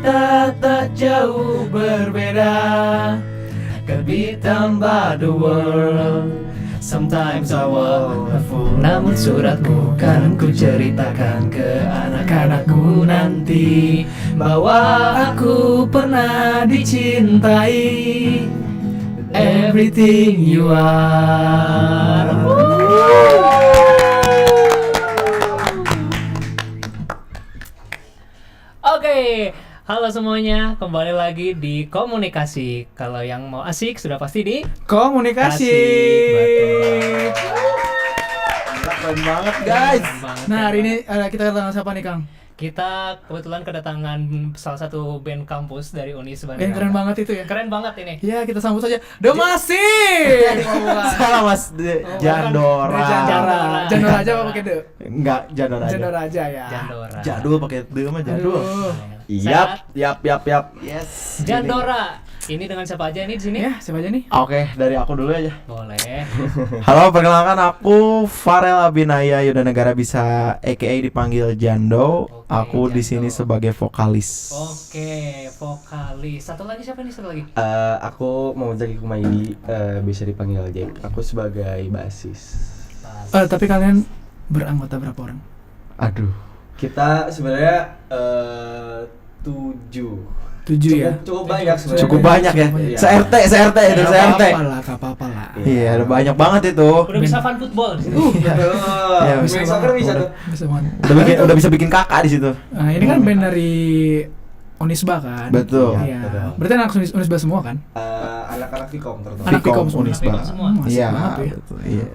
kita tak jauh berbeda. Could be tambah the world. Sometimes I wonderful. Namun suratku kan ku ceritakan ke anak-anakku nanti bahwa aku pernah dicintai. Everything you are. Oke, halo semuanya, kembali lagi di Komunikasi. Kalau yang mau asik sudah pasti di Komunikasi. Betul. Keren banget guys. Keren banget, Nah hari keren ini kita kedatangan siapa nih Kang? Kita kebetulan kedatangan salah satu band kampus dari Unis Bandung. Yang keren banget itu ya. Keren banget ini. Ya kita sambut saja. Demasi. Salah mas, Jandora. Jandora aja apa pakai de? Enggak, Jandora aja. Jandora aja ya. Jandora. Jadul pakai de mah jadul. Aduh. Yap. Yes. Jandora. Ini dengan siapa aja nih di sini? Ya siapa aja nih? Oke, dari aku dulu aja. Boleh. Halo, perkenalkan aku Farel Abinaya Yuda Negara, bisa aka dipanggil Jando. Oke, Aku di Jando. sini sebagai vokalis. Oke, vokalis. Satu lagi siapa nih? Satu lagi. Aku mau jadi Kumaidi, bisa dipanggil Jack. Aku sebagai basis. Tapi kalian beranggota berapa orang? Aduh. Kita sebenarnya 7. 7 ya. Cukup banyak sebenarnya. Cukup banyak ya. Iya. Se-RT itu Gak se-RT. apa-apa lah. Iya, ada banyak banget itu. Udah bisa fun football di sini. Betul. Iya, Main bisa soccer bisa tuh. Bisa banget. Udah bisa bikin kakak di situ. Nah ini kan band dari Unisba kan? Betul. Iya. Betul. Berarti anak Unisba semua kan? Anak-anak Vkom terutama. Anak Vkom semua. Unisba. Vkom semua. Asik Iya, banget ya. betul. Iya.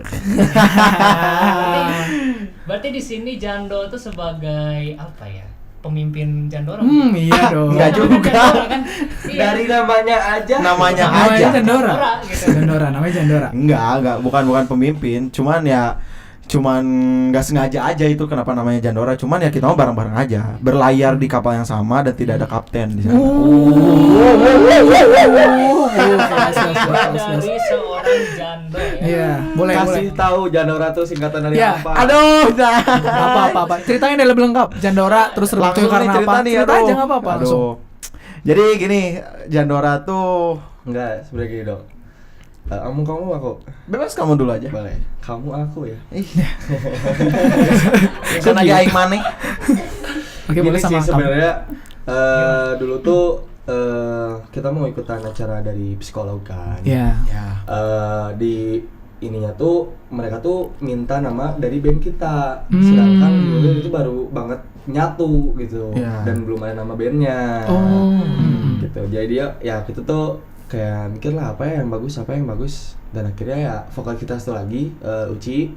Berarti di sini Jando tuh sebagai apa ya? Pemimpin Jandora. Iya dong. Enggak juga. Jandora kan? Iya. Dari namanya aja. Namanya Namanya aja. Jandora. gitu. Jandora, namanya Jandora. Enggak, bukan pemimpin, cuman nggak sengaja aja itu kenapa namanya Jandora. Cuman ya kita mau bareng-bareng aja, berlayar di kapal yang sama dan tidak ada kapten di sana. Dari seorang Jando ya. Iya, boleh. Kasih tahu Jandora tuh singkatan dari Ya, apa? Aduh, Apa. Ceritain deh lebih lengkap. Jandora terus langsung karena nih cerita apa? nih, Cerita aduh. aja enggak apa-apa Aduh. langsung. Jadi gini, Jandora tuh Enggak, sebenarnya gini dong. Kamu aku. bebas, kamu dulu aja. Boleh. Kamu aku ya. Kan lagi aing maneh. Oke, boleh Gini sama sih kamu. sebenarnya dulu tuh kita mau ikutan acara dari psikolog kan. Iya. Ya. Di ininya tuh mereka tuh minta nama dari band kita, sedangkan dulu itu baru banget nyatu gitu, Ya. dan belum ada nama bandnya. Oh. Gitu. Jadi dia ya kita tuh kayak mikir lah apa yang bagus, dan akhirnya ya vokal kita satu lagi Uci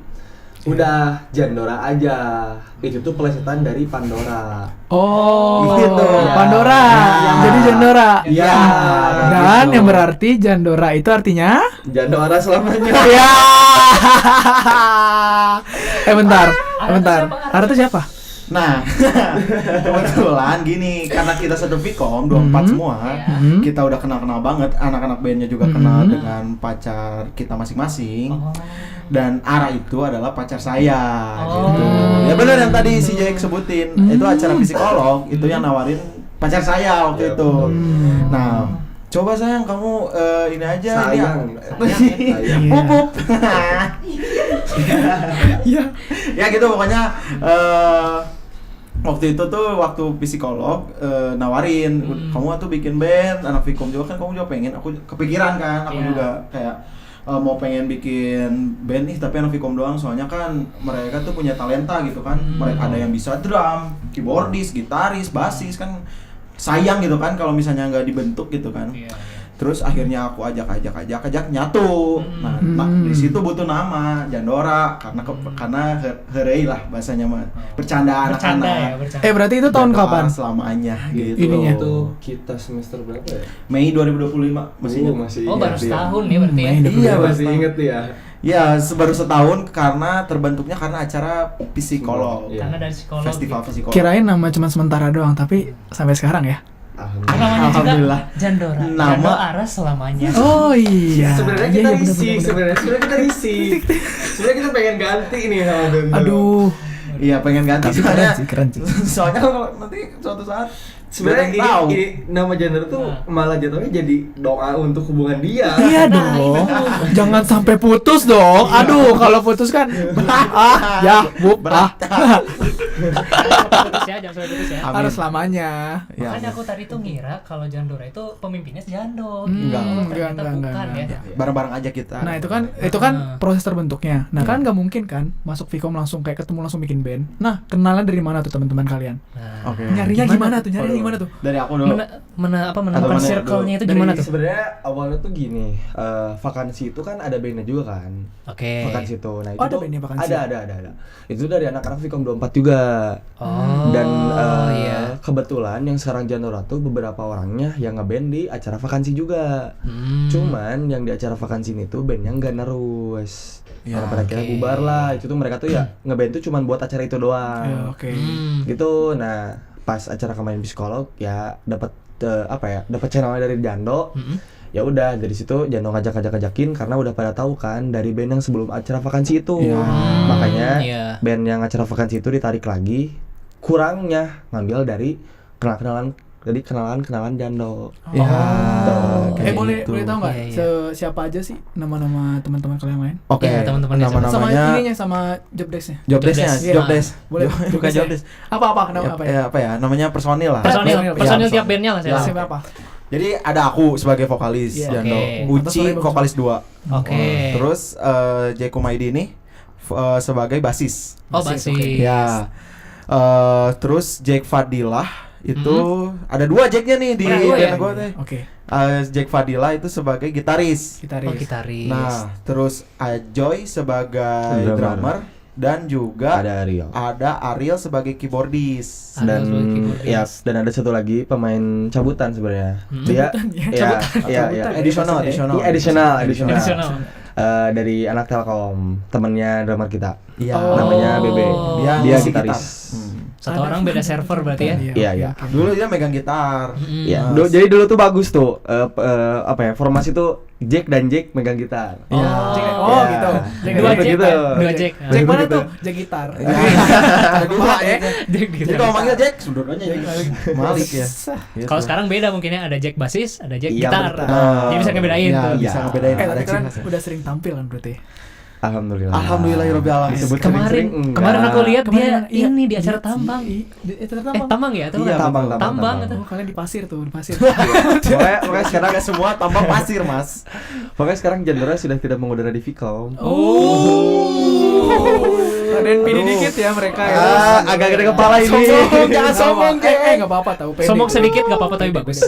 udah Jandora aja. Itu tuh pelesetan dari Pandora. Oh, Gitu. Pandora. Ya. Jadi Jandora. Iya. Dan Gitu. yang berarti Jandora itu artinya Jandora selamanya. ya. Bentar. Ara Ara itu siapa? Nah, kebetulan gini, karena kita satu Vkom 24 semua, Iya. kita udah kenal-kenal banget, anak-anak bandnya juga kenal dengan pacar kita masing-masing. Oh. Dan Ara itu adalah pacar saya, Oh. gitu. Ya benar yang tadi si Jack sebutin, itu acara psikolog, itu yang nawarin pacar saya waktu Ya, itu. betul. Nah, coba sayang kamu ini aja, Sayang. ini pupuk. Iya. Ya gitu pokoknya. Waktu itu tuh waktu psikolog nawarin, kamu tuh bikin band, anak Vkom juga kan, kamu juga pengen, aku kepikiran kan, aku Iya. juga kayak mau pengen bikin band nih, tapi anak Vkom doang, soalnya kan mereka tuh punya talenta gitu kan, mereka ada yang bisa drum, keyboardis, gitaris, bassis kan, sayang gitu kan kalau misalnya nggak dibentuk gitu kan. Iya. Terus akhirnya aku ajak nyatu. Nah, di situ butuh nama Jandora karena herei lah bahasanya mah. Bercanda Bercanda ya, anak-anak. bercanda. Berarti itu tahun Jandora kapan? selamanya gitu. Ininya. Itu kita semester berapa ya? Mei 2025 masih ingat. masih Oh, baru ingat ya. setahun nih berarti ya. Main deh. Iya, Masih inget ya. Ya, baru setahun karena terbentuknya karena acara psikolog. Iya. Karena dari psikolog. Festival gitu. psikolog. Kirain nama cuma sementara doang, tapi sampai sekarang ya. Namanya juga Alhamdulillah. Jandora. Nama- Jando Ara selamanya. Oh iya. Sebenarnya Iya, kita iya, risih, bener-bener. sebenarnya kita risih. Sebenarnya kita pengen ganti nih sama band. Aduh. Iya, pengen ganti Tapi soalnya. keren sih. Soalnya kalau nanti suatu saat Sebenarnya Tahu. ini nama genre tuh malah jatuhnya jadi doa untuk hubungan dia. Iya dong. Jangan sampai putus dong. Aduh, kalau putus kan ya, Bu. Putus ya, jangan sampai putus ya. Amin. Harus selamanya. Ya, Makanya aku tadi tuh ngira kalau Jandora itu pemimpinnya Jando. Enggak. Ternyata bukan ya. bareng-bareng aja kita. Nah, itu kan proses terbentuknya. Nah, kan nggak mungkin kan masuk Vkom langsung kayak ketemu langsung bikin band. Nah, kenalan dari mana tuh teman-teman kalian? Nah, Oke. Nyarinya gimana tuh? Nyarinya Waduh. gimana tuh? Dari aku dulu. menemukan mana circle-nya itu Dari gimana tuh? Sebenarnya awalnya tuh gini, vakansi itu kan ada bandnya juga kan. Oke. Vakansi itu. Nah, itu Oh, ada tuh bandnya vakansi? ada. Itu dari anak-anak Vkom 24 juga. Oh. Dan iya. kebetulan yang sekarang Jandora tuh beberapa orangnya yang ngeband di acara vakansi juga. Cuman yang di acara vakansi ini tuh bandnya nggak nerus. Ya, Karena pada akhirnya oke. bubar lah. Itu tuh mereka tuh ya ngeband tuh cuman buat acara itu doang. Ya, oke. Gitu. Nah, pas acara kemarin psikolog ya dapat dapat channelnya dari Jando. Ya udah dari situ Jando ngajakin karena udah pada tahu kan dari band yang sebelum acara vakansi itu. Ya. Makanya Iya. band yang acara vakansi itu ditarik lagi. Kurangnya ngambil dari kenalan Jando. Ya, Boleh kayak gitu. boleh tahu nggak Iya, iya. siapa aja sih nama-nama teman-teman kalian yang lain? Oke, Iya, teman-teman yang Sama nama-namanya ininya sama job desk-nya. job desk-nya, Job desk. job desk. Boleh, Bukan job job desk. desk. Apa nama apa ya? Apa ya? Namanya personil lah. Personil personil tiap bandnya lah saya. Ya. Siapa apa? Jadi ada aku sebagai vokalis Iya. Jando, Oke. Atas Uci suaranya bagus vokalis 2. Oke. Terus Jeko Maidi ini sebagai basis. Oh, basis. Ya. Terus Jack Fadilah itu ada 2 Jacknya nih di Ada dua ya? band gue teh. Oke. Jack Fadilah itu sebagai gitaris. Gitaris. Oh, gitaris. Nah, terus Ajoy sebagai drummer dan juga Ada Ariel sebagai keyboardis. Ada dan sebagai keyboardis. ya dan ada satu lagi pemain cabutan sebenarnya. Dia Additional. Additional. Dari anak Telkom, temennya drummer kita. Iya. Namanya Bebe. Dia Dia ngisi gitaris. gitar. Satu orang beda server berarti ya. Iya. Dulu dia megang gitar. Ya, jadi dulu tuh bagus tuh formasi tuh Jack dan Jack megang gitar. Iya. Oh, Iya. gitu. Jack Dua gitu. Jack, dua Jack. Jack mana Gitu. tuh? Jack gitar. Ada 2 ya. Jack Jadi kalau manggil Jack sudutnya Jack Malik ya. Kalau sekarang beda mungkin ya, ada Jack basis, ada Jack Iya, gitar. betul. Jadi bisa ngebedain Iya, tuh. bisa ngebedain. Tapi Ada kan ciri khasnya. udah sering tampil kan berarti. Alhamdulillah. Alhamdulillahirabbil alamin. Disebut Kemarin sering-sering, enggak. kemarin aku lihat dia Kemarin, ini di iya, acara iya, tambang. Di acara Eh, tambang. tambang ya? Iya, Tambang. Tambang Oh, kalian di pasir tuh, di pasir. Pokoknya sekarang Gak semua tambah pasir, Mas. pokoknya sekarang Jandora sudah tidak mengudara di Vkom. Raden pilih dikit ya mereka ya. Agak gede kepala ini. Sombong, jangan sombong, Jack. Enggak apa-apa tahu pede. Sombong sedikit gak apa-apa tapi bagus.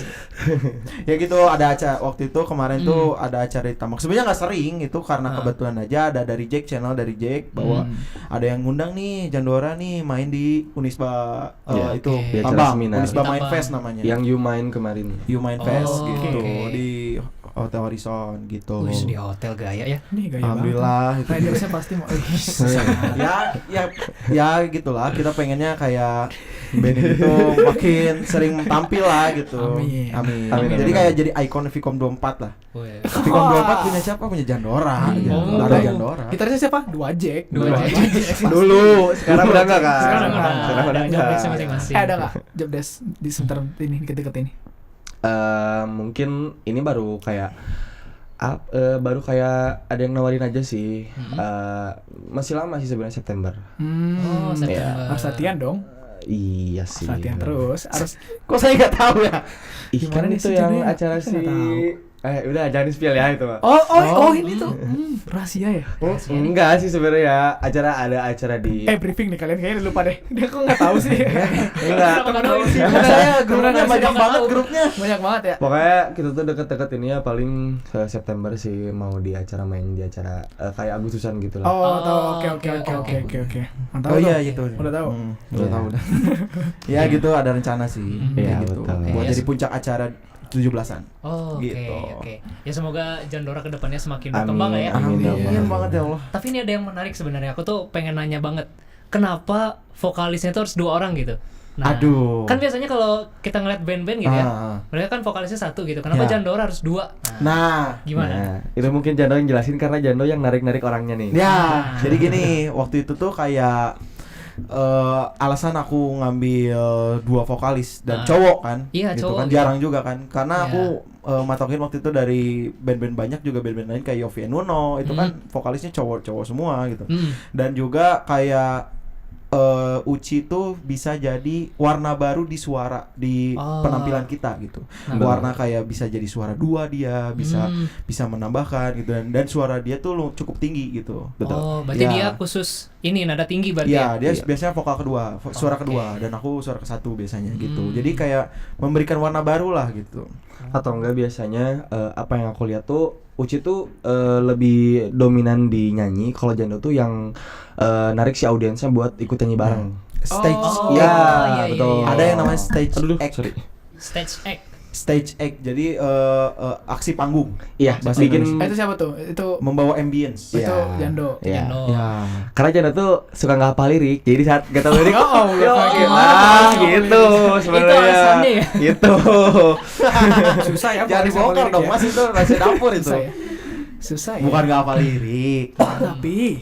Ya gitu, ada acara waktu itu kemarin tuh ada acara di Tambang. Sebenarnya nggak sering itu karena kebetulan aja ada dari Jack, channel dari Jack bahwa ada yang ngundang nih Jandora nih main di Unisba Iya, itu oke. Di acara Tambang, seminar. Unisba Di Main Tambang. Fest namanya. Yang you main kemarin. You Main Fest Oh, gitu oke. di Hotel Horizon gitu. Wih, di hotel gaya ya. Nih gaya Alhamdulillah banget. itu. Ridersnya pasti mau. ya gitulah, kita pengennya kayak band ini tuh makin sering tampil lah gitu. Amin. Amin. Jadi kayak jadi ikon Vkom 24 lah. Wih. Vkom 24 punya siapa? Punya Jandora gitu. Oh. Ada Jandora. Gitarisnya siapa? 2 Jack. Dua Jack. Dulu, sekarang udah enggak kan? Sekarang udah Sekarang ada udah job desk enggak. masing-masing. Ada enggak job desk di sebentar ini deket-deket ini? Mungkin ini baru kayak ada yang nawarin aja sih. Masih lama sih sebenarnya September. Oh, September. Harus latihan dong. Iya sih. Harus latihan terus. Harus Kok saya nggak tahu ya? Ih, kan Gimana nih itu sih yang jadinya? acara Saya nggak tahu. udah jangan di-spill ya itu mah. Oh, ini tuh rahasia ya. Enggak sih sebenarnya ada acara di Briefing nih kalian kayaknya lupa deh. Dia kok nggak tahu sih. enggak. Kenapa tahu sih? Saya grupnya Beneran banyak sih, banget tahu. grupnya. Banyak banget ya. Pokoknya kita tuh deket-deket ini ya paling September sih mau di acara main di acara kayak Agustusan gitu lah. Oh, tahu. Oke. oke. Mantap. Oh tuh. iya gitu. Udah tahu. Udah Iya. tahu udah. Ya gitu ada rencana sih. Iya, Kayak gitu. betul. Buat Iya, jadi puncak acara 17-an. Oh, oke, Gitu. oke. Ya semoga Jandora kedepannya semakin Amin, berkembang lah ya. amin. Amin banget ya Allah. Tapi ini ada yang menarik sebenarnya. Aku tuh pengen nanya banget. Kenapa vokalisnya tuh harus 2 orang gitu? Aduh. Kan biasanya kalau kita ngeliat band-band gitu ya, Ah. mereka kan vokalisnya 1 gitu. Kenapa Ya. Jandora harus 2? Nah, Gimana? Nah, itu mungkin Jando yang jelasin karena Jando yang narik-narik orangnya nih. ya, jadi gini, waktu itu tuh kayak alasan aku ngambil dua vokalis dan cowok kan, Iya, gitu cowok kan gitu. jarang juga kan, karena Iya. aku matokin waktu itu dari band-band banyak juga band-band lain kayak Yovie and Nuno itu kan vokalisnya cowok-cowok semua gitu, dan juga kayak Uci itu bisa jadi warna baru di suara di penampilan kita gitu. Warna kayak bisa jadi suara dua dia, bisa menambahkan gitu, dan suara dia tuh cukup tinggi gitu. Oh, berarti Ya. dia khusus ini nada tinggi berarti Iya, ya? dia biasanya vokal kedua, suara kedua, dan aku suara ke-1 biasanya gitu. Jadi kayak memberikan warna baru lah gitu. Atau enggak biasanya apa yang aku lihat tuh Uci tuh lebih dominan di nyanyi, kalau Jando tuh yang narik si audiensnya buat ikut nyanyi bareng. Stage Oh, Iya, iya, betul. ada yang namanya stage Aduh, act. sorry. Stage act. Stage act. Jadi aksi panggung. Iya, Bahasa bikin Itu siapa tuh? Itu membawa ambience. itu Jando. Iya. Jando. Ya. Karena Jando tuh suka nggak hafal lirik, jadi saat gak tau lirik, gitu sebenarnya. Itu alasannya ya? Gitu. Susah ya. Jangan vokalisnya dibongkar lirik dong, ya. Mas, itu rahasia dapur itu. Susah ya. Susah ya. Bukan gak hafal lirik,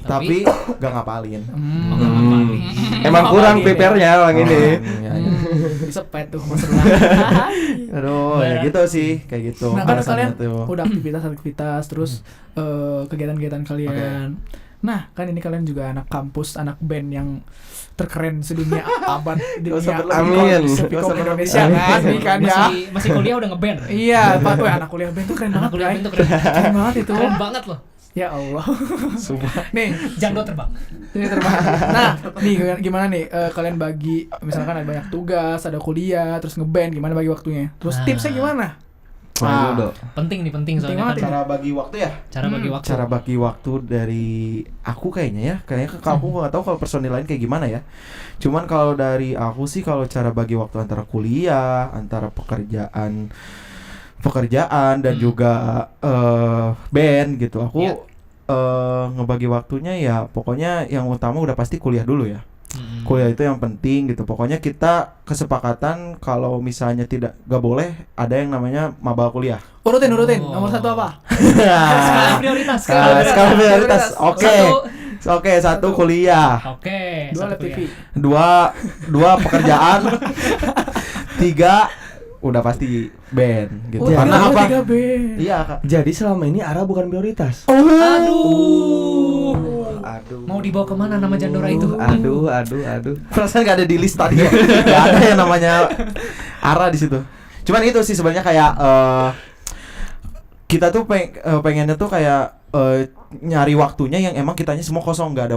Tapi gak ngapalin. Oh, nggak apa-apa nih. Emang kurang prepare-nya orang ini. Iya, disepet tuh Mas. Aduh, ya gitu sih, kayak gitu. Nah kan alasannya kalian tuh. udah aktivitas terus kegiatan-kegiatan kalian. Nah kan ini kalian juga anak kampus, anak band yang terkeren sedunia abad di Gak usah dunia berlebihan. Amin. Sepikom Gak usah Indonesia berlebihan. kan, ini kan ya. Masih kuliah udah ngeband. Iya, Pak tuh anak kuliah band tuh keren Anak banget, kuliah Bray. band tuh keren. Keren banget itu. Keren banget loh. Ya Allah. Sumpah. Nih, Jando terbang. ini terbang. Nah, nih gimana nih kalian bagi, misalkan ada banyak tugas, ada kuliah, terus ngeband, gimana bagi waktunya? Terus Nah. tipsnya gimana? Nah, Penting nih, penting soalnya banget kan. Cara bagi waktu ya? Cara bagi waktu. Cara bagi waktu dari aku kayaknya kalau aku nggak tahu kalau personil lain kayak gimana ya. Cuman kalau dari aku sih, kalau cara bagi waktu antara kuliah, antara pekerjaan dan juga band gitu, aku Iya. ngebagi waktunya ya pokoknya yang utama udah pasti kuliah dulu ya. Kuliah itu yang penting gitu. Pokoknya kita kesepakatan kalau misalnya gak boleh ada yang namanya maba kuliah. Urutin. Oh. Nomor 1 apa? Skala prioritas. Skala prioritas. Oke. Satu. Oke, 1 kuliah. Oke. 2 satu live TV. kuliah. 2 pekerjaan. 3 udah pasti band gitu. Oh, Karena tiga, apa? tiga band. Iya, Kak. jadi selama ini Ara bukan prioritas. Aduh. Aduh. Mau dibawa kemana nama Jandora itu? Aduh. Perasaan gak ada di list tadi ya. Gak ada yang namanya Ara di situ. Cuman itu sih sebenarnya kayak kita tuh pengennya tuh kayak nyari waktunya yang emang kitanya semua kosong, gak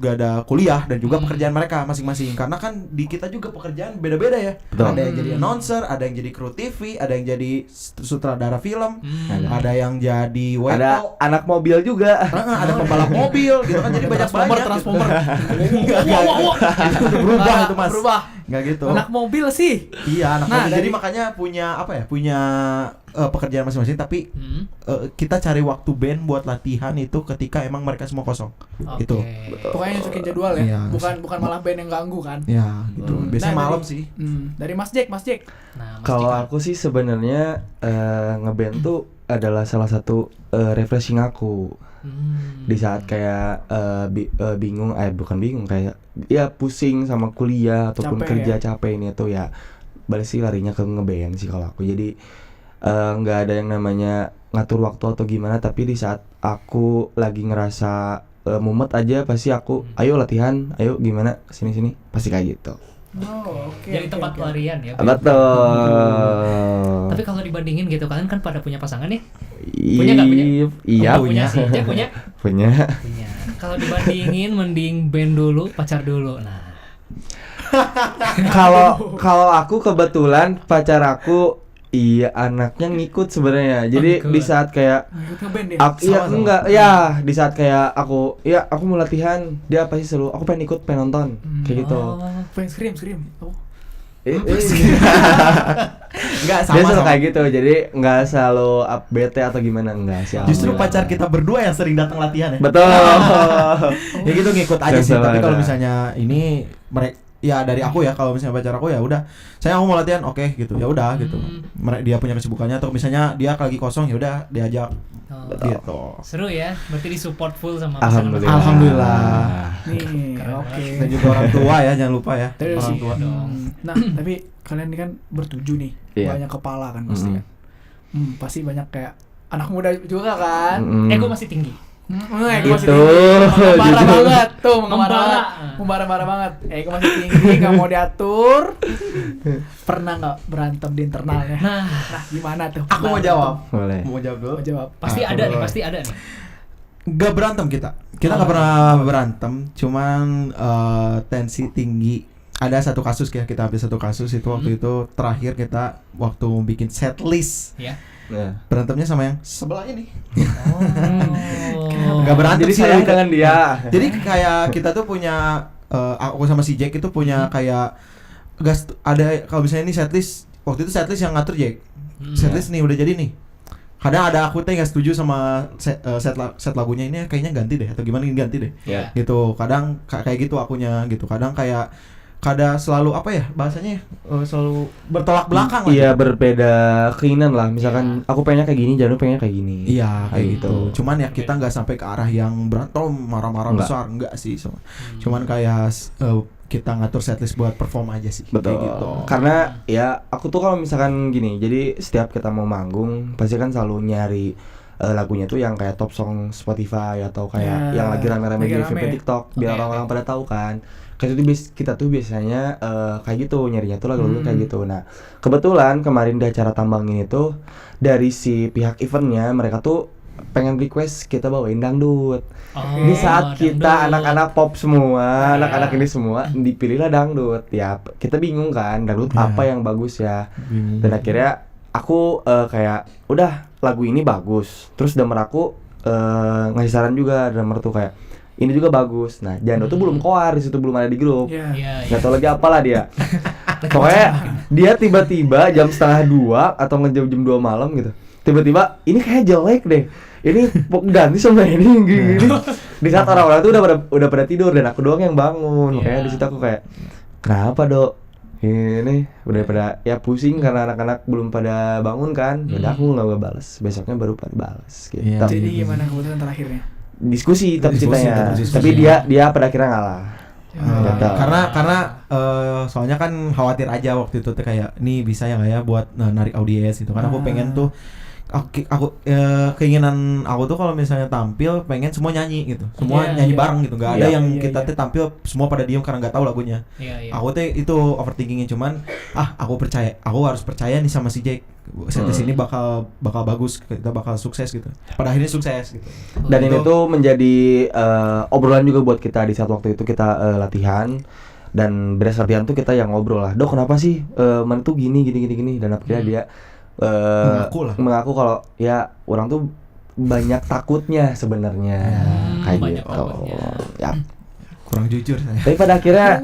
ada kuliah dan juga pekerjaan mereka masing-masing, karena kan di kita juga pekerjaan beda-beda ya. Betul. Ada yang jadi announcer, ada yang jadi kru TV, ada yang jadi sutradara film, ada yang jadi Ada WO, anak mobil juga. ada pembalap mobil gitu kan, jadi banyak Transformer. Enggak, itu udah berubah itu Mas. Berubah. Enggak gitu. Anak mobil sih. Iya, anak Nah, mobil. Jadi dari- makanya punya apa ya? Punya pekerjaan masing-masing, tapi kita cari waktu band buat latihan itu ketika emang mereka semua kosong. Oke. Itu. Pokoknya nyocokin jadwal ya. Iya. Bukan malah band yang ganggu kan. Ya, gitu. Biasanya Nah, malam dari- sih. Dari Mas Jack. Nah, Mas Kalau Jika. aku sih sebenarnya ngeband tuh adalah salah satu refreshing aku. Di saat kayak bingung, bukan bingung, kayak ya pusing sama kuliah ataupun Capek kerja capek ini tuh ya balik sih larinya ke ngeband sih kalau aku. Jadi nggak ada yang namanya ngatur waktu atau gimana, tapi di saat aku lagi ngerasa mumet aja pasti aku ayo latihan, ayo gimana sini pasti kayak gitu. Oh, oke. Jadi tempat pelarian ya. Betul. Tapi kalau dibandingin gitu, kalian kan pada punya pasangan nih? Punya nggak punya? Iya Oh, punya sih. Jack punya? punya. Punya. Kalau dibandingin mending band dulu, pacar dulu. Nah, Kalau aku kebetulan pacar aku anaknya ngikut sebenarnya. Jadi ngikut. di saat kayak Ikut ngeband dia. iya Sama-sama. enggak ya di saat kayak aku mau latihan, dia pasti selalu aku pengen ikut, pengen nonton kayak gitu. Oh. Pengen scream. Oh. Enggak Dia selalu sama-sama. kayak gitu. Jadi nggak selalu bete atau gimana, enggak sih. Justru alhamdulillah. pacar kita berdua yang sering datang latihan ya. Betul. Ya gitu ngikut aja sih, Selalu tapi kalau ada. misalnya ini mereka ya dari aku ya, kalau misalnya pacar aku ya udah, saya mau latihan, oke gitu, ya udah gitu. Dia punya kesibukannya, atau misalnya dia lagi kosong ya udah diajak gitu. Seru ya, berarti disupport full sama Alhamdulillah. Alhamdulillah. Nih, oke. Dan juga orang tua ya, jangan lupa ya, Terus orang sih. tua. Nah, tapi kalian ini kan bertujuh nih, Iya. banyak kepala kan pasti kan. Pasti banyak kayak anak muda juga kan. Ego masih tinggi. Ego masih Gitu. tinggi, membara Gitu. banget tuh, Membara. membara banget. Ego masih tinggi, nggak mau diatur. Pernah nggak berantem di internalnya? Nah, Gimana tuh? Aku mau jawab. Boleh. Mau jawab dulu. Mau jawab. pasti Ah, ada nih, boleh. pasti ada nih. Gak berantem kita nggak pernah berantem, cuman tensi tinggi. Ada satu kasus ya, kita ambil satu kasus itu waktu itu terakhir kita waktu bikin set list, Ya. Nah. berantemnya sama yang sebelah ini. Oh. Nggak berantem Jadi sih, saya dengan dia. Jadi kayak kita tuh punya aku sama si Jack itu punya kayak gas ada, kalau misalnya ini setlist, waktu itu setlist yang ngatur Jack. Setlist nih udah jadi nih. Kadang ada aku tuh nggak setuju sama set lagunya, ini kayaknya ganti deh atau gimana, ini ganti deh. Ya. Gitu. Kadang kayak gitu akunya gitu. Kadang kayak selalu apa ya bahasanya, selalu bertolak belakang lah. Iya, berbeda keinginan lah. Misalkan aku pengennya kayak gini, Janu pengennya kayak gini. Iya kayak gitu. Cuman ya kita nggak sampai ke arah yang berantem marah-marah Enggak. besar, enggak sih. Cuman kayak kita ngatur setlist buat perform aja sih. Betul. Kayak gitu. Karena ya aku tuh kalau misalkan gini, jadi setiap kita mau manggung pasti kan selalu nyari lagunya tuh yang kayak top song Spotify atau kayak Ya, yang lagi rame-rame lagi di rame. VP TikTok biar Oke, orang-orang oke. pada tahu kan. Kayak itu kita tuh biasanya kayak gitu nyarinya tuh lagu-lagu kayak gitu. Nah, kebetulan kemarin di acara tambang ini tuh dari si pihak eventnya mereka tuh pengen request kita bawain dangdut. Oh, Di saat kita dangdut. anak-anak pop semua, Ya. anak-anak ini semua dipilihlah dangdut. Ya, kita bingung kan, dangdut Ya. apa yang bagus ya. Dan akhirnya aku kayak udah lagu ini bagus. Terus drummer aku ngasih saran juga, drummer tuh kayak ini juga bagus. Nah, Jando tuh belum koar di situ, belum ada di grup. Iya. Iya, iya. Gak tau lagi apalah dia. Pokoknya dia tiba-tiba jam 1:30 atau jam 2 malam gitu. Tiba-tiba ini kayak jelek deh. Ini ganti sama ini gini. Di saat orang-orang tuh udah pada tidur dan aku doang yang bangun. Makanya di situ aku kayak kenapa, Dok? Ini udah pada ya pusing karena anak-anak belum pada bangun kan. Udah aku nggak balas. Besoknya baru pada balas gitu. Iya. Jadi gimana keputusan terakhirnya? Diskusi tapi Diskusi, ceritanya. diskusi. Tapi dia pada akhirnya ngalah. Gitu. Karena soalnya kan khawatir aja waktu itu tuh kayak ini bisa ya nggak ya buat narik audiens gitu. Karena aku pengen tuh keinginan aku tuh kalau misalnya tampil pengen semua nyanyi gitu, semua Iya, nyanyi iya. bareng gitu, nggak ada Iya, yang iya, kita iya. tuh tampil semua pada diem karena nggak tahu lagunya. Iya, iya. Aku tuh itu overthinkingnya, cuman aku harus percaya nih sama si Jake, setlist ini bakal bagus, kita bakal sukses gitu. Pada akhirnya sukses gitu. Dan ini Itu- tuh menjadi obrolan juga buat kita di saat waktu itu kita latihan. Dan beres latihan tuh kita yang ngobrol lah, Dok kenapa sih mana tuh gini dan akhirnya dia mengaku kalau ya orang tuh banyak takutnya sebenarnya kayak banyak gitu. takutnya. Ya. kurang jujur saya. Tapi pada akhirnya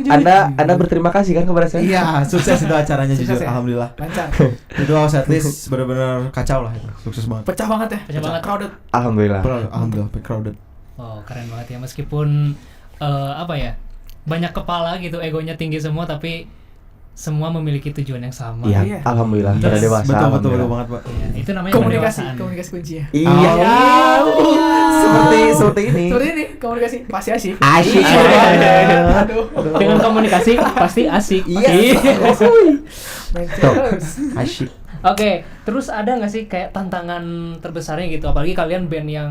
anda berterima kasih kan kepada saya. Iya, sukses itu acaranya Sukses jujur, ya? alhamdulillah. Lancar. Itu setlist benar-benar kacau lah itu, sukses banget. Pecah banget ya. Pecah banget. Crowded. Alhamdulillah. Alhamdulillah, crowded. Oh, keren banget ya, meskipun apa ya, banyak kepala gitu, egonya tinggi semua, tapi semua memiliki tujuan yang sama. Iya, Iya. alhamdulillah. Betul, Sudah dewasa. Betul alhamdulillah. banget, Pak. Iya, itu namanya Komunikasi kedewasaan. kuncinya. Iya. Seperti ini. Seperti ini komunikasi pasti asik. Asyik. Aduh. Dengan komunikasi pasti asik. Iya. Terus. Asyik. Oke, terus ada nggak sih kayak tantangan terbesarnya gitu, apalagi kalian band yang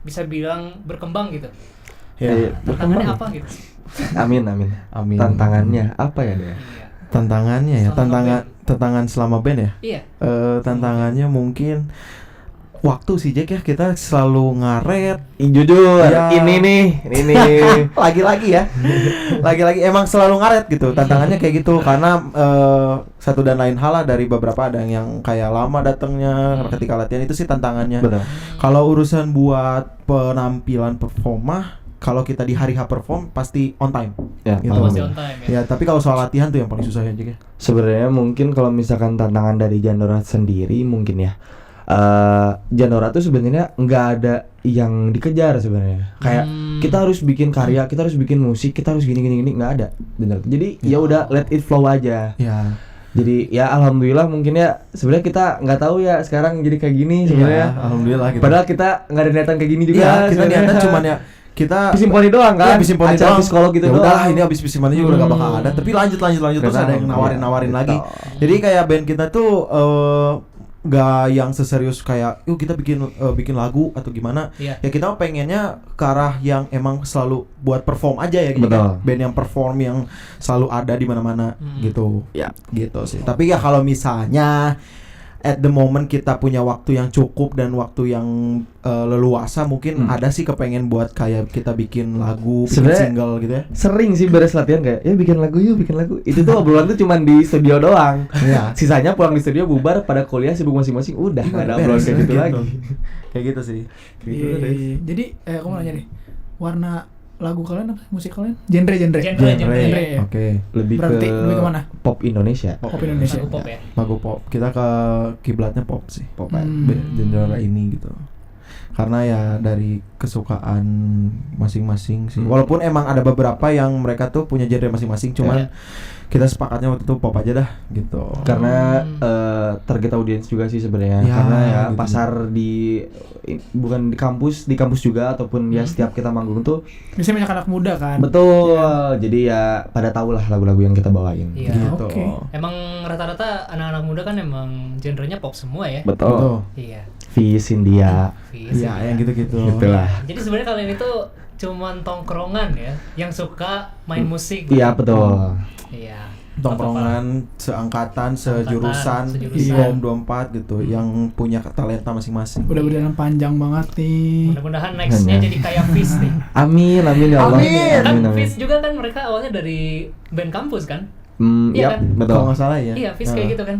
bisa bilang berkembang gitu. Ya, Tantangannya apa gitu? Amin. amin. Tantangannya apa ya dia? Iya. Tantangannya ya, Selama tantangan selama band ya. Iya. Tantangannya mungkin waktu sih Jack ya, kita selalu ngaret. Jujur, Ya. ini nih. Lagi-lagi ya. Lagi-lagi emang selalu ngaret gitu. Tantangannya kayak gitu karena satu dan lain hal lah, dari beberapa ada yang kayak lama datangnya ketika latihan, itu sih tantangannya. Betul. Kalau urusan buat penampilan performa, kalau kita di hari H perform pasti on time. Ya, Gitu. Pasti on time ya. Ya, tapi kalau soal latihan tuh yang paling susah ya Jack ya. Sebenarnya mungkin kalau misalkan tantangan dari Jandora sendiri mungkin ya Jandora tuh sebenarnya nggak ada yang dikejar sebenarnya. Kayak kita harus bikin karya, kita harus bikin musik, kita harus gini nggak ada. Bener. Jadi ya udah let it flow aja. Ya. Jadi ya alhamdulillah mungkin ya sebenarnya kita nggak tahu ya sekarang jadi kayak gini sebenarnya. Iya, alhamdulillah gitu. Padahal kita nggak ada niatan kayak gini juga. Iya, kita sebenarnya. niatan cuman ya kita Pisimponi doang kan? Iya, pisimponi Acara doang. psikolog gitu ya doang. udahlah, ini habis pisimponi juga udah gak bakal ada. Tapi lanjut terus ada yang nawarin lagi. Jadi kayak band kita tuh gak yang seserius kayak yuk kita bikin lagu atau gimana. Iya. Ya kita pengennya ke arah yang emang selalu buat perform aja ya gitu. Betul. Kan? Band yang perform yang selalu ada di mana-mana gitu. Ya. Gitu sih. Tapi ya kalau misalnya at the moment kita punya waktu yang cukup dan waktu yang leluasa, mungkin ada sih kepengen buat kayak kita bikin lagu, bikin Sebenarnya single gitu ya. Sering sih beres latihan kayak ya bikin lagu. Itu tuh obrolan tuh cuman di studio doang. Iya. Sisanya pulang di studio bubar pada kuliah sibuk masing-masing udah nggak ada Beres, obrolan kayak gitu lagi. Kayak gitu sih. Iya. Jadi aku mau nanya nih, warna lagu kalian apa? Musik kalian? Genre. Genre. Ya? Oke. Lebih Berarti ke lebih kemana? pop Indonesia. Pop Indonesia. Lagu pop ya. Lagu pop. Kita ke kiblatnya pop sih. Pop Hmm. genre ini gitu. Karena ya dari kesukaan masing-masing sih. Walaupun emang ada beberapa yang mereka tuh punya genre masing-masing, cuman kita sepakatnya waktu itu pop aja dah gitu. Karena target audiens juga sih sebenarnya. Ya, Karena ya gitu. pasar bukan di kampus juga ataupun ya setiap kita manggung tuh Biasanya banyak anak muda kan. betul. Jadi ya pada tahu lah lagu-lagu yang kita bawain. Iya. Gitu. Oke. Emang rata-rata anak-anak muda kan emang genrenya pop semua ya. Betul. Iya. Fis, India, Fis, Iya, yang gitu-gitu. gitulah. Jadi sebenarnya kalian itu cuman tongkrongan ya, yang suka main musik. Iya betul. Iya. Tongkrongan seangkatan, sejurusan, sejurusan. IKOM 24 gitu, yang punya talenta masing-masing. Udah berjalan panjang banget nih. Mudah-mudahan nextnya jadi kayak Fis nih. Amin ya Allah. Kan Fis juga kan mereka awalnya dari band kampus kan? Iya Iya kan? betul. Kalau nggak salah ya. Iya, Fis kayak gitu kan.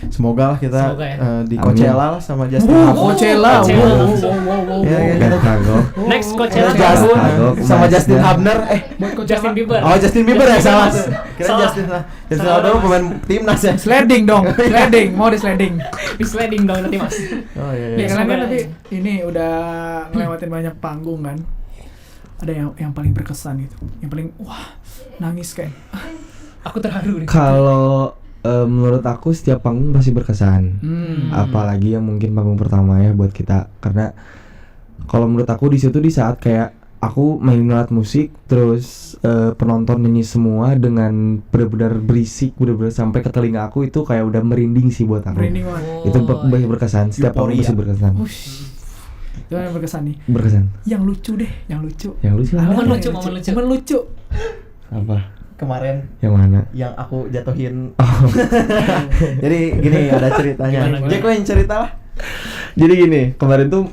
Semoga lah kita Semoga ya. di Amin. Coachella lah sama Justin Coachella. Coachella Wow, langsung. wow. Ya, ya, Gak kita kagok. Next Coachella Kita Justin Kagok, sama Mas. Justin Hubner. Buat Justin Bieber. Oh Justin Bieber ya, salah Mas. tuh. Kira Salah. Justin Salah, Hubner Mas. pemain timnas ya. Sliding dong, mau di sliding. Di sliding dong nanti Mas. Oh iya. Nih iya. kalian kan semoga. tapi ini udah ngelewatin banyak panggung kan. Ada yang paling berkesan gitu. Yang paling wah nangis kayak. Aku terharu nih. Kalau menurut aku setiap panggung pasti berkesan. Apalagi yang mungkin panggung pertama ya buat kita, karena kalau menurut aku di situ di saat kayak aku main alat musik terus penonton nyanyi semua dengan benar-benar berisik, benar-benar sampai ke telinga aku, itu kayak udah merinding sih buat aku. Merinding banget. Itu Oh, banyak berkesan. Setiap panggung Euforia. pasti berkesan. Ush. Itu yang berkesan nih. Berkesan. Yang lucu deh, yang lucu. Yang lucu Momen apa? lucu, momen lucu. Momen lucu. Apa? Kemarin Yang mana? yang aku jatuhin. Oh. Jadi gini ada ceritanya. Gimana? Jack lo yang cerita lah. Jadi gini, kemarin tuh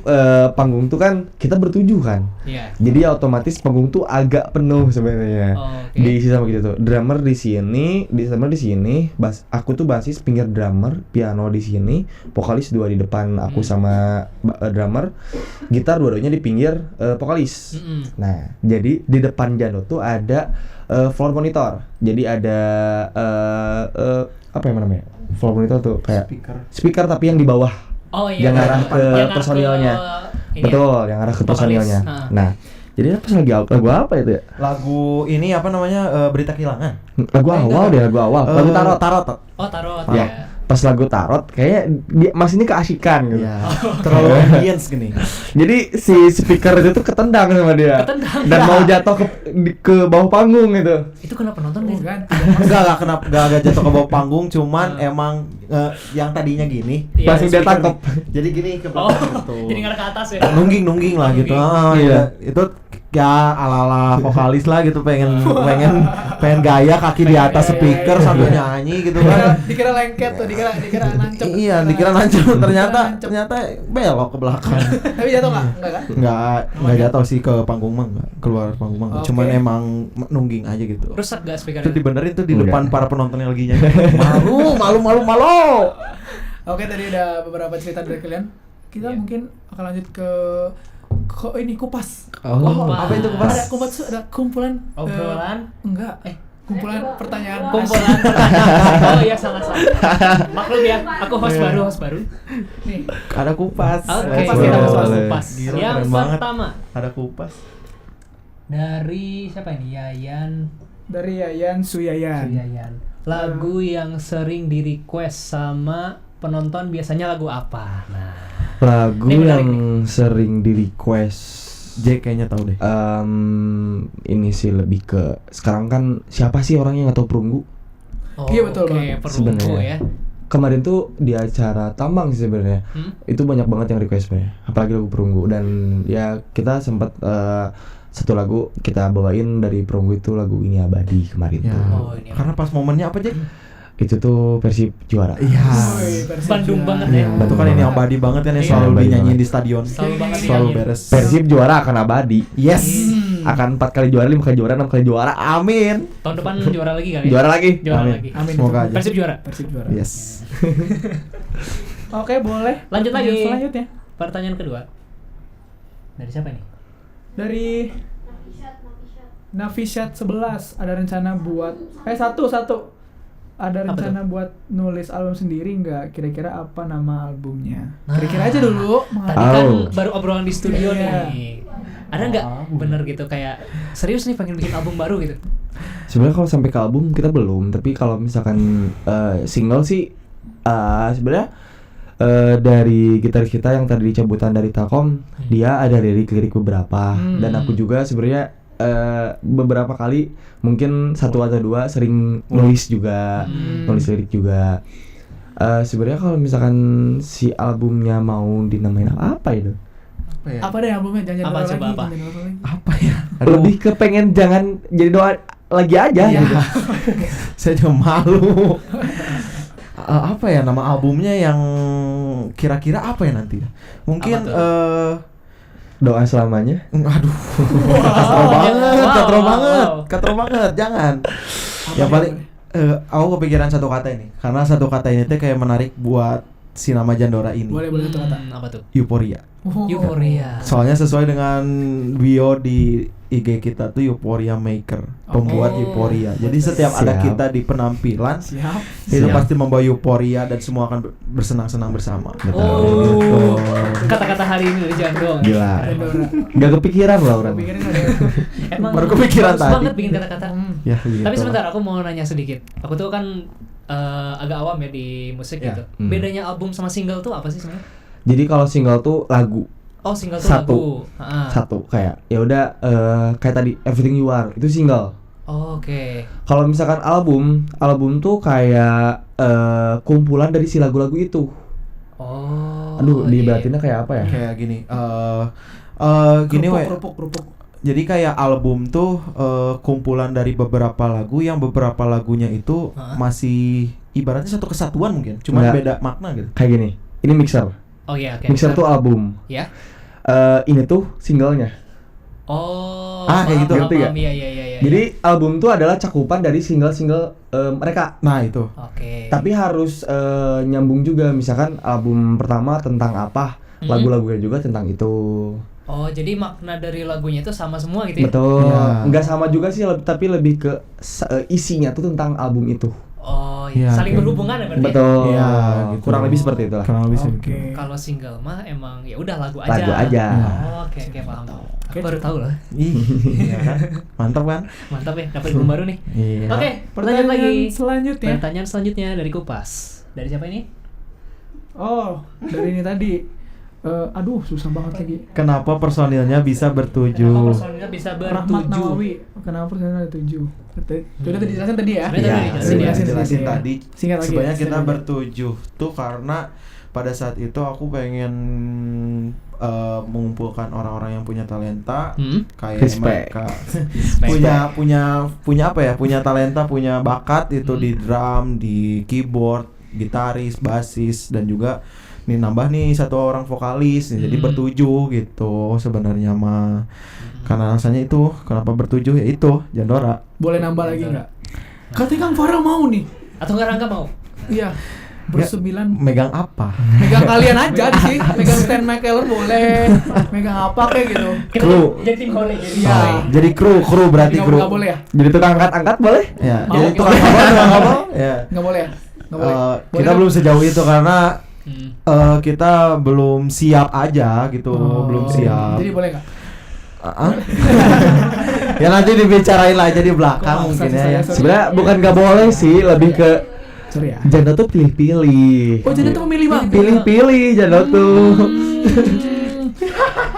panggung tuh kan kita bertujuh kan. Iya. Jadi ya otomatis panggung tuh agak penuh sebenarnya. Oh, oke. Diisi sama gitu tuh. Drummer di sini, aku tuh basis, pinggir drummer, piano di sini, vokalis dua di depan aku sama drummer, gitar dua-duanya di pinggir vokalis. Nah, jadi di depan Jano tuh ada floor monitor. Jadi ada apa yang namanya? Floor monitor tuh kayak speaker tapi yang di bawah. Oh iya. Yang arah ke Yang arah personilnya. ini ya. Betul, yang arah ke Vokalis. personilnya. Ah. Nah, jadi pas lagi lagu apa itu ya? Lagu ini apa namanya? Berita kehilangan. Lagu awal deh, lagu awal. Lagu tarot. Tarot. Oh, tarot. Ya, pas lagu tarot kayak Mas ini keasikan gitu. Iya. Terlalu ambience gini. Jadi si speaker itu tuh ketendang sama dia. Ketendang. Dan mau jatuh ke bawah panggung gitu. Itu kenapa nonton Oh, guys? kan. Enggak kenapa enggak jatuh ke bawah panggung, cuman emang yang tadinya gini Iya, Langsung dia speaker tangkap. nih. Jadi gini ke Oh, belakang gitu. jadi ngarah ke atas ya. Nungging lah gitu. Iya. Itu ya ala-ala vokalis lah gitu, pengen gaya kaki di atas speaker sambil nyanyi gitu kan. Dikira lengket tuh, dikira nancep. Iya, dikira nancep, ternyata belok ke belakang. Tapi jatuh enggak? Enggak kan? Enggak jatuh sih ke panggung mah, enggak keluar panggung mah. Oke. Cuman emang nungging aja gitu. Rusak gak Itu speakernya? dibenerin tuh di Udah. depan para penonton yang lagi nyanyi. Malu. Oke, tadi udah beberapa cerita dari kalian. Kita Iya. mungkin akan lanjut ke ini kupas. Oh, apa itu kupas? Ada kupas tuh, ada kumpulan Obrolan? enggak. Kumpulan pertanyaan. Kumpulan pertanyaan. Oh iya salah. Maklum ya, aku host baru. Nih. Ada kupas. Oke, Kupas kita ya, soal boleh. kupas. Gila, Yang keren banget. pertama Ada kupas. dari siapa ini? Yayan Dari Yayan Suyayan. Lagu yang sering di request sama penonton biasanya lagu apa? Nah, Lagu Ini menarik yang sering di request Jack kayaknya tahu deh. ini sih lebih ke sekarang kan siapa sih orang yang nggak tahu perunggu? Iya, betul oke, banget. perunggu Sebenarnya. ya. Kemarin tuh di acara tambang sih sebenarnya. Itu banyak banget yang request sebenarnya, apalagi lagu perunggu. Dan ya kita sempat satu lagu kita bawain dari perunggu itu lagu Ini Abadi kemarin Ya. tuh. Oh, ini Karena pas momennya apa Jack? Itu tuh Persib juara. Iya. Woi, Persib Bandung juara. banget Iya, ya. itu kan ini abadi banget kan yang Iya, selalu abadi dinyanyiin banget. di stadion. Selalu banget Selalu dinyanyiin. beres. Persib juara akan abadi. Yes. Akan 4 kali juara, 5 kali juara, 6 kali juara. Amin. Tahun depan juara lagi kali ya? Juara lagi. Juara Amin. lagi. Amin. Semoga aja. Persib juara. Persib juara. Yes. Oke, boleh. Lanjut lagi. Selanjutnya Pertanyaan kedua. Dari siapa ini? dari Nafisat 11 ada rencana buat satu ada Apa rencana buat nulis album sendiri nggak? Kira-kira apa nama albumnya? Nah. Kira-kira aja dulu. Tadi kan Oh. baru obrolan di studio Iya. nih. Ada nggak bener gitu kayak serius nih pengen bikin album baru gitu? Sebenarnya kalau sampai ke album kita belum, tapi kalau misalkan single sih sebenarnya dari gitaris kita yang tadi dicabutan dari Telkom, dia ada lirik-lirik beberapa dan aku juga sebenarnya beberapa kali mungkin 1 atau 2 sering nulis juga, nulis lirik juga. Sebenarnya kalau misalkan si albumnya mau dinamain apa itu? Apa deh albumnya? Jangan Apa, doa coba lagi. apa? Jangan doa lagi. Apa ya? Lebih ke pengen jangan jadi doa lagi aja Iya. gitu. Saya juga malu. Apa ya nama albumnya yang kira-kira apa ya nanti? Mungkin Apa Doa selamanya. aduh. Wow, Katro wow, banget. wow. Katro banget. Jangan. Yang Apa paling aku kepikiran satu kata ini. Karena satu kata ini tuh kayak menarik buat si nama Jandora ini. Boleh satu kata. Apa tuh? Euphoria. Oh. Euphoria. Soalnya sesuai dengan bio di IG kita tuh Euphoria Maker, pembuat Oh, Euphoria. Jadi setiap ada siap. kita di penampilan Siap. itu Siap. pasti membawa euforia dan semua akan bersenang-senang bersama. Oh, kata-kata hari ini dari Jandong. Gila. Jandora. Gak kepikiran loh orang. Pikirin ada. Emang Baru kepikiran bagus tadi. banget bikin kata-kata. Ya, Tapi gitu. sebentar, aku mau nanya sedikit. Aku tuh kan agak awam ya di musik Ya. gitu. Bedanya album sama single tuh apa sih sebenarnya? Jadi kalau single tuh lagu Oh, single tuh Satu. lagu. Ha-ha. satu kayak ya udah kayak tadi Everything You Are itu single. Oh, oke. Kalau misalkan album tuh kayak kumpulan dari si lagu-lagu itu. Oh. Aduh, iya. diibaratinnya kayak apa ya? Kayak gini, gini we. Kerupuk. Jadi kayak album tuh kumpulan dari beberapa lagu yang beberapa lagunya itu Hah? masih ibaratnya satu kesatuan mungkin, cuman Enggak. beda makna gitu. Kayak gini. Ini mixer. Oh iya, oke. Mixer tuh album. Ya. Ini tuh singlenya. Oh. Kayak gitu. Ngerti nggak? Iya. Jadi album tuh adalah cakupan dari single-single mereka. Nah, itu. Oke. Tapi harus nyambung juga. Misalkan album pertama tentang apa, lagu-lagunya juga tentang itu. Oh, jadi makna dari lagunya itu sama semua gitu ya? Betul. Iya. Nggak sama juga sih, tapi lebih ke isinya tuh tentang album itu. Oh, iya. Iya, Saling kayak berhubungan ya berarti. Betul. Iya, gitu. Kurang lebih seperti itulah. Kurang lebih Oke. seperti itu. Kalau single mah emang ya udah lagu aja. Lagu aja. Oh, oke, paham. Aku baru tahu loh. Iya kan? Mantap kan? Mantap ya, dapat ilmu baru nih. Iya. Oke, lanjut Pertanyaan lagi. selanjutnya. Pertanyaan selanjutnya dari Kupas. Dari siapa ini? Oh, dari ini tadi. Aduh, susah banget lagi. Kenapa personilnya bisa Kenapa bertujuh? personilnya bisa Rahmat bertujuh? Nawawi. Kenapa personilnya ada 7? Sudah tadi dijelasin tadi ya? Sebenarnya tadi Iya, dijelasin ya. jelasin ya. tadi. Singkat lagi. Sebenarnya ya, kita singkat. bertujuh tuh karena pada saat itu aku pengen mengumpulkan orang-orang yang punya talenta kayak Respect. mereka punya apa ya, punya talenta, punya bakat itu di drum, di keyboard, gitaris, bassis, dan juga nih nambah nih satu orang vokalis nih, jadi bertujuh gitu sebenarnya mah. Karena alasannya itu kenapa bertujuh ya itu Jandora. Boleh nambah lagi nggak? Katanya Kang Farel mau nih. Atau nggak Rangga mau? Iya. bersembilan. Megang apa? Megang kalian aja sih, megang Stan McKellen boleh, megang apa kayak gitu. Kita Kru. jadi tim Hore jadi. Iya. Jadi kru berarti kru. Nggak boleh ya? Jadi tukang angkat-angkat boleh? Ya, Mau jadi gitu. tukang kapal. Ya. Nggak boleh ya? Nggak boleh. Boleh Kita kan? belum sejauh itu karena Hmm. kita belum siap aja gitu, Oh, belum siap. Jadi boleh nggak? Ah? Ya nanti dibicarain lah aja di belakang Kok maksa mungkin sih ya. saya, Ya. sorry. Sebenarnya bukan nggak boleh sih, lebih ke Sorry ya. Janda tuh pilih-pilih. Oh jadi tuh memilih bang? Pilih-pilih Janda tuh.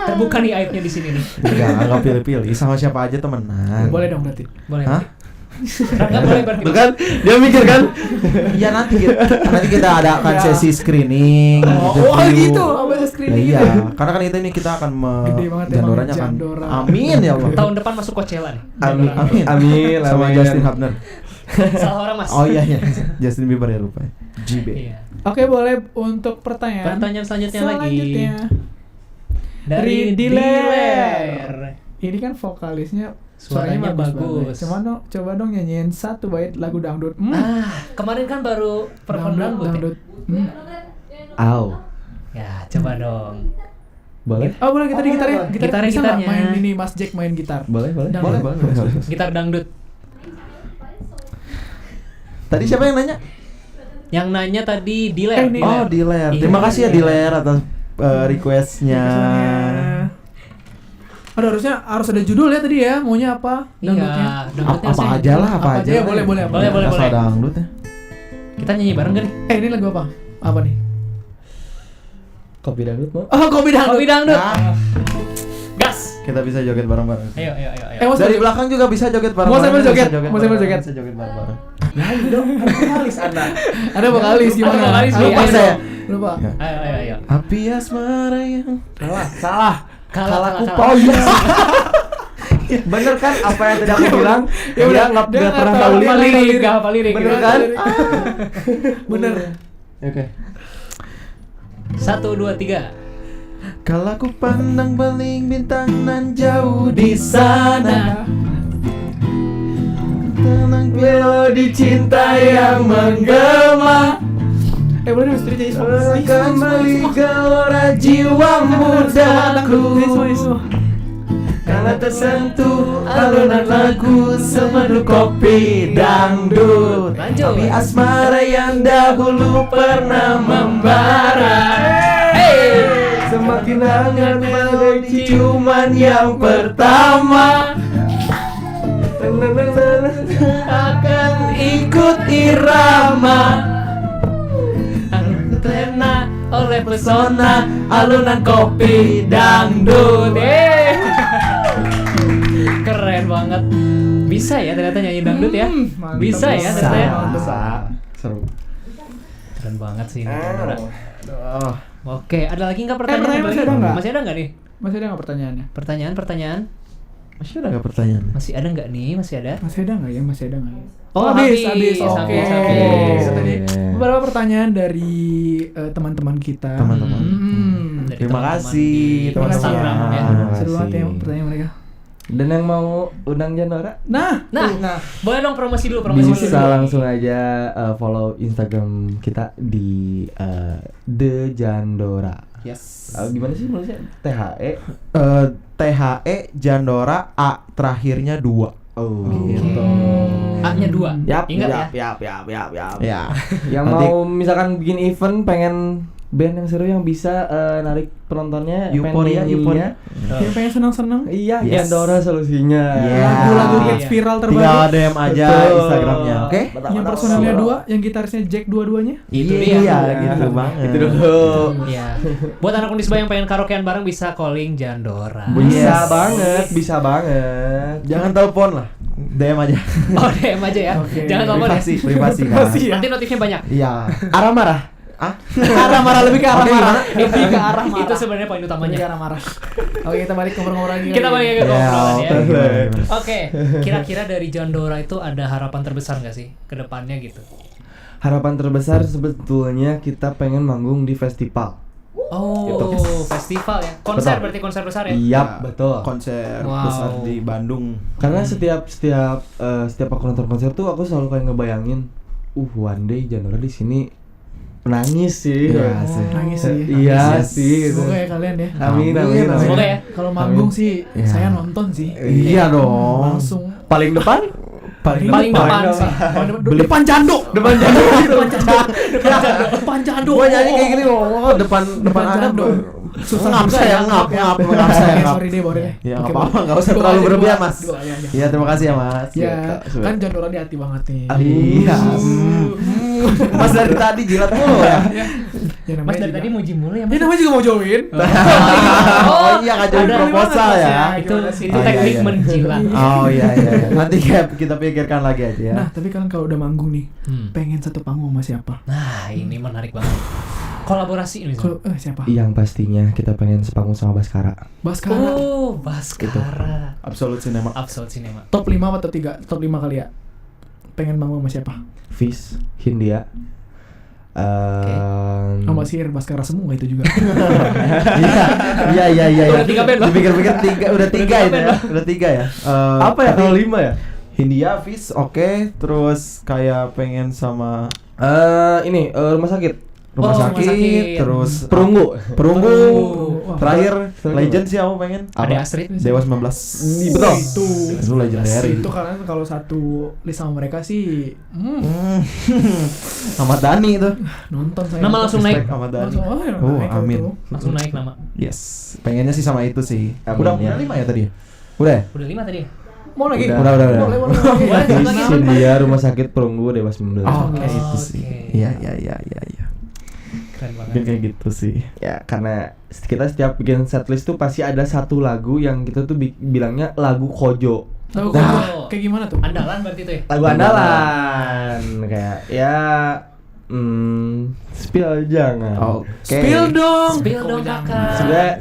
Terbuka nih aibnya di sini nih. Enggak pilih-pilih, sama siapa aja temenan. Boleh dong berarti. Boleh. Hah? Enggak boleh berarti. Tuh kan dia mikir kan. Iya nanti kita adakan Ya. sesi screening. Oh interview. gitu, apa Ya, screening iya, gitu. karena kan kita akan Gede banget emang Jandoranya akan. Jandora. Amin ya Allah. Tahun depan masuk Coachella nih. Amin. Amin. Amin. Sama amin. Justin Hubner. Salah orang Mas. Oh iya iya, Justin Bieber ya lupa. JB. Iya. Oke boleh untuk pertanyaan. Pertanyaan selanjutnya lagi. Dari Dari Diler. Ini kan vokalisnya Suaranya bagus. Coba dong nyanyiin satu bait lagu dangdut. Kemarin kan baru perform dangdut. Dangdut. Au. Ya, coba dong. Boleh? Oh boleh kita di gitar ya. Gitarnya, Bisa nggak gitarnya. main ini Mas Jack main gitar. Boleh. Dangdut. Gitar dangdut. Tadi siapa yang nanya? Yang nanya tadi Diler. Diler. Oh, Diler. Iya. Terima kasih ya Diler atas requestnya. Aduh harus ada judul ya tadi ya. Maunya apa? Dangdutnya. Iya, dangdutnya Apa sih. aja lah, apa Apa aja. aja, boleh, boleh. Boleh, boleh, Asal boleh. dangdut ya. Kita nyanyi bareng kan nih? Ini lagu apa? Apa nih? Kopi dangdut mau? Oh kopi dangdut. Kopi dangdut. Nah, Gas. kita bisa joget bareng-bareng. Ayo, ayo, ayo, ayo. Mau Dari belakang juga bisa joget bareng-bareng. Mau sambil Bisa joget? Mau sambil bareng-bareng, joget? Bisa joget bareng-bareng. Nyanyi dong, vokalis Anda. Ada vokalis gimana? Ada vokalis, Lupa iya. saya. Lupa. Ya. Ayo, ayo, ayo. Api asmara yang Salah. Kalah. Oh iya. Bener kan apa yang tadi aku bilang? Ya udah, Dia dia nggak pernah nggak tahu tahu Hafal lirik. lirik, gak hafal lirik. Bener kan? Bener. Oke. 1, 2, 3. kalau ku pandang beling bintang nan jauh di sana, tenang melodi cinta yang menggema, Boleh dong jadi kembali gelora jiwa mudaku, karena tersentuh alunan lagu semerdu kopi dangdut. Lanjut. Api asmara yang dahulu pernah membara, semakin hangat melodi ciuman yang pertama, akan ikut irama, terlena oleh pesona alunan kopi dangdut. Keren banget. Bisa ya ternyata nyanyi dangdut ya. mantap. Bisa ya ternyata ya. Bisa. Seru. Keren banget sih ini Jandora. Oh, Oke, ada lagi nggak pertanyaan? pertanyaan masih ada nggak? Masih ada nggak nih? Masih ada nggak pertanyaannya? Pertanyaan? masih ada nggak pertanyaan? Masih ada nggak nih? Masih ada? Masih ada nggak ya? Masih ada nggak ya? Oh, habis. habis, Oke. habis. Tadi beberapa pertanyaan dari teman-teman kita. Teman-teman. Dari Terima teman-teman kasih, di teman-teman. Instagram ya. Terima Seru banget ya kasih. pertanyaan mereka. Dan yang mau undang Jandora Nah, boleh dong promosi dulu. bisa langsung aja follow Instagram kita di The Jandora. Yes. Gimana sih nulisnya? THE. THE Jandora A terakhirnya 2. Oh, Gitu. A-nya 2. Yap, Ingat ya. yap. Ya. Yang Nanti- mau misalkan bikin event pengen band yang seru yang bisa narik penontonnya, Euphoria, pengen nyanyinya. Yang pengen senang-senang. Iya, Yes. Jandora solusinya. Yeah. Lagu-lagu Iya. hits viral Tinggal terbaru. DM aja Betul. Instagramnya, oke? Yang personelnya 2, yang gitarisnya Jack dua-duanya. Itu Iya, dia. gitu banget. Itu dulu. Iya. Buat anak Unisba yang pengen karaokean bareng bisa calling Jandora. Bisa Yes. banget, bisa banget. Jangan telepon lah, DM aja. Oh, DM aja ya. Oke. Jangan telepon ya. Privasi kan. Nanti notifnya banyak. Iya. Arah marah. Ah? Arah marah lebih ke arah Oke, marah. gimana? Lebih ke arah marah. Itu sebenarnya poin Lebih ke utamanya. arah marah. Oke, kita balik ngobrol-ngobrol lagi. Kita balik ke Ya, obrolan ya. oke. Oke, kira-kira dari Jandora itu ada harapan terbesar nggak sih ke depannya gitu? Harapan terbesar sebetulnya kita pengen manggung di festival. Oh, Gitu. festival ya. Konser Betul. berarti konser besar ya? Iya, betul. Konser Wow. besar di Bandung. Karena setiap aku nonton konser tuh aku selalu kayak ngebayangin, one day Jandora di sini nangis sih. Iya sih. Nangis sih. Iya Nangis. sih. gitu. Semoga ya kalian ya. Amin, Amin, amin, amin. Semoga ya. Kalau manggung sih Iya. saya nonton sih. Iya dong. Langsung Paling depan? Paling depan sih. depan janduk. Depan jadul. Depan janduk. Gua nyanyi kayak gini loh, depan ada Susah ngap juga saya ya, ngap ya. ngap saya Oke, ngap. sorry deh, boleh deh. Ya Oke, nggak apa-apa, boleh. nggak usah Dua terlalu aja, berlebihan dua. mas. Dua, ya. Iya terima kasih ya mas. Ya, Gitu. kan John Dora di hati banget nih. Iya. Mas dari tadi jilat mulu ya. Ya Mas dari tadi muji mulu ya Ya Mas. namanya juga mau join. Oh iya ngajarin ada proposal gimana, ya. Mas, Itu Gimana sih? itu Oh, teknik iya, iya. menjilat. Oh iya iya. Nanti kita pikirkan lagi aja ya. Nah, tapi kalian kalau udah manggung nih, Hmm. pengen satu panggung sama siapa? Nah, ini menarik banget. Kolaborasi ini. Kalau siapa? Yang pastinya kita pengen sepanggung sama Baskara. Baskara. Oh, Baskara. Absolut Cinema. Absolut Cinema. Top 5 atau 3? Top 5 kali ya. Pengen manggung sama siapa? Fis, Hindia. Sama Sir Baskara semua itu juga. Iya. Udah 3 band, Bang. Dipikir-pikir udah tiga Udah itu ya. band, Udah 3 ya. Apa ya kalau 5 ya? Hindia, Fish, oke. Terus kayak pengen sama Ini rumah sakit. rumah Oh, sakit, rumah sakit. terus Perunggu. Perunggu. Wah, Terakhir betul. Legend sih aku pengen. Ada Astrid. Dewa 19. Betul. Itu legendary. Itu karena kalau satu list sama mereka sih Ahmad Dhani itu. nonton saya. Nama langsung naik. Ahmad Dhani. Langsung, ya, Oh, naik amin. itu. Langsung naik nama. Yes. Pengennya sih sama itu sih. Amin, Udah ya. 5 ya tadi ya? Udah ya? Udah 5 tadi ya? Mau lagi? Udah. Udah. Boleh. Boleh. Hindia, rumah sakit Perunggu, Dewa 19. Oh, Oke. kayak itu sih. Oke. Iya. Keren banget. Mungkin kayak gitu sih. Ya karena kita setiap bikin setlist tuh pasti ada satu lagu yang kita tuh bilangnya lagu Kojo. Tahu Nah. kayak gimana tuh? Andalan berarti itu ya? Lagu andalan kayak ya spill jangan. Oke. Spill dong. Spill dong kakak. Sebenarnya